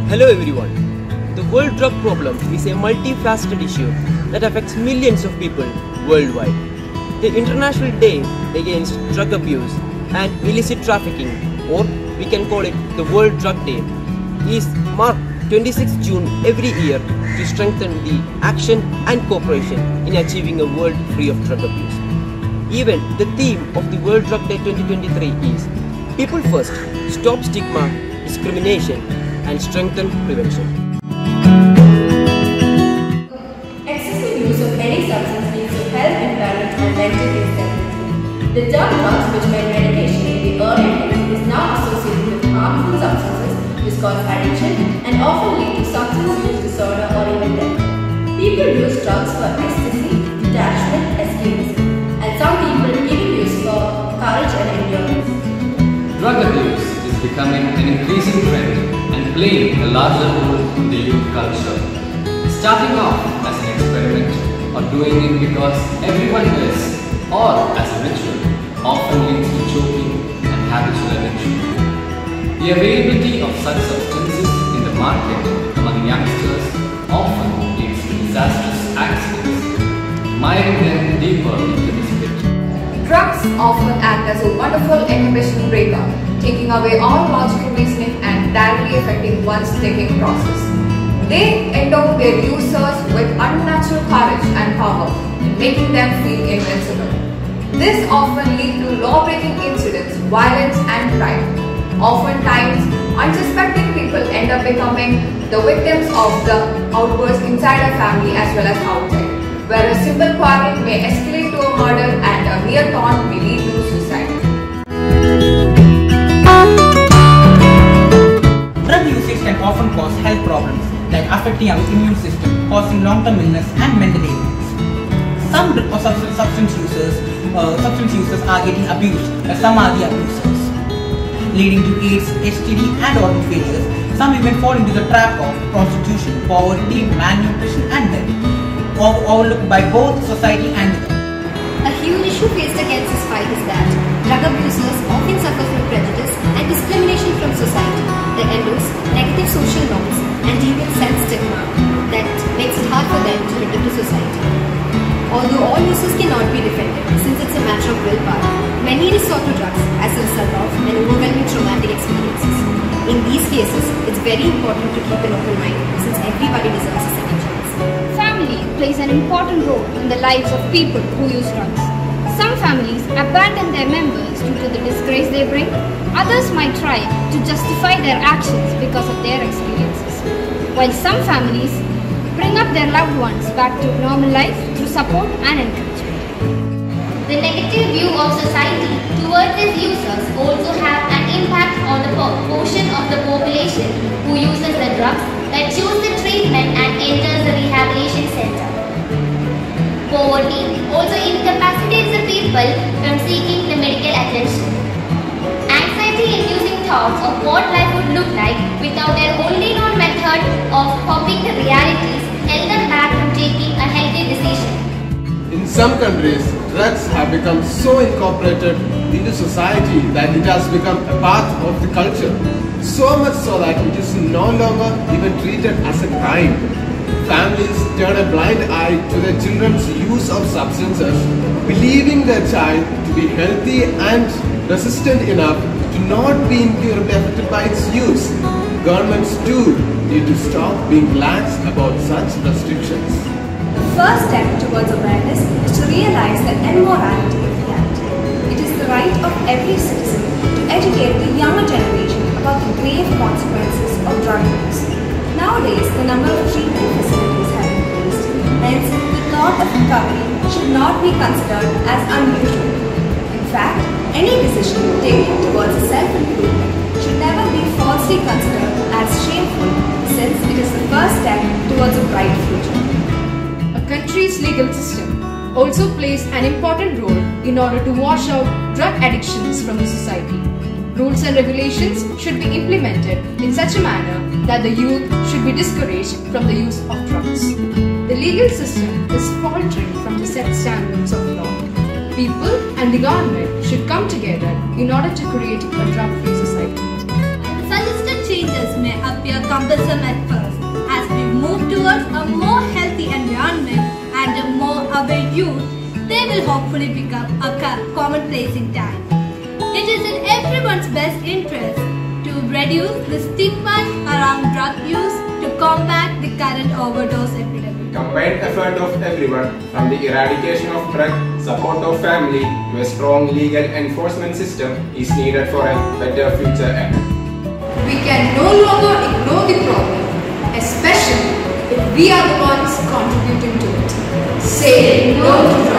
Hello everyone. The world drug problem is a multifaceted issue that affects millions of people worldwide. The International Day Against Drug Abuse and Illicit Trafficking, or we can call it the World Drug Day, is marked 26 June every year to strengthen the action and cooperation in achieving a world free of drug abuse. Even the theme of the World Drug Day 2023 is People First, Stop Stigma, Discrimination and Strengthen Prevention. Excessive use of any substance leads to health impairment and mental instability. The term drugs, which meant medication in the early days, is now associated with harmful substances which cause addiction and often lead to substance use disorder or even death. People use drugs for ecstasy, detachment, escapism, and some people even use for courage and endurance. Drug abuse is becoming an increasing trend and playing a larger role in the youth culture. Starting off as an experiment or doing it because everyone does or as a ritual often leads to choking and habitual addiction. The availability of such substances in the market among youngsters often leads to disastrous accidents, miring them deeper into this pit. Drugs often act as a wonderful inhibition breaker, taking away all logical reasoning and directly affecting one's thinking process. They endow their users with unnatural courage and power, making them feel invincible. This often leads to law-breaking incidents, violence and crime. Oftentimes, unsuspecting people end up becoming the victims of the outbursts inside a family as well as outside, where a simple quarrel may escalate to a murder and a mere taunt may lead to suicide. Drug usage can often cause health problems like affecting our immune system, causing long-term illness and mental illness. Some substance users are getting abused, as some are the abusers, leading to AIDS, STD and organ failures. Some even fall into the trap of prostitution, poverty, malnutrition and death, overlooked by both society and the government. A huge issue faced against this fight is that drug abusers often suffer from prejudice and discrimination from society. They endorse negative social norms and even self-stigma that makes it hard for them to return to society. Although all users cannot be defended since it's a matter of willpower, many resort to drugs as a result of an overwhelming traumatic experiences. In these cases, it's very important to keep an open mind since everybody deserves a second chance. Family plays an important role in the lives of people who use drugs. Some families abandon their members due to the disgrace they bring. Others might try to justify their actions because of their experiences. While some families bring up their loved ones back to normal life through support and encouragement. The negative view of society towards these users also have an impact on the portion of the population who uses the drugs that choose the treatment and enters the rehabilitation center. Poverty also incapacitates the people from seeking the medical attention. Anxiety-inducing thoughts of what life would look like without their only known method of coping the realities held them back from taking a healthy decision. In some countries, drugs have become so incorporated into society that it has become a part of the culture. So much so that it is no longer even treated as a crime. Families turn a blind eye to their children's use of substances, believing their child to be healthy and resistant enough to not be incurably affected by its use. Governments too need to stop being lax about such restrictions. The first step towards awareness is to realize the immorality of the act. It is the right of every citizen to educate the younger generation about the grave consequences of drug use. Nowadays, the number of treatment facilities have increased, hence the thought of recovery should not be considered as unusual. In fact, any decision taken towards self-improvement should never be falsely considered as shameful, since it is the first step towards a bright future. A country's legal system also plays an important role in order to wash out drug addictions from the society. Rules and regulations should be implemented in such a manner that the youth should be discouraged from the use of drugs. The legal system is faltering from the set standards of law. People and the government should come together in order to create a drug-free society. Suggested changes may appear cumbersome at first. As we move towards a more healthy environment and a more aware youth, they will hopefully become a commonplace in time. It is in everyone's best interest to reduce the stigma around drug use to combat the current overdose epidemic. Combined effort of everyone, from the eradication of drug, support of family, to a strong legal enforcement system is needed for a better future ahead. We can no longer ignore the problem, especially if we are the ones contributing to it. Say no to drugs.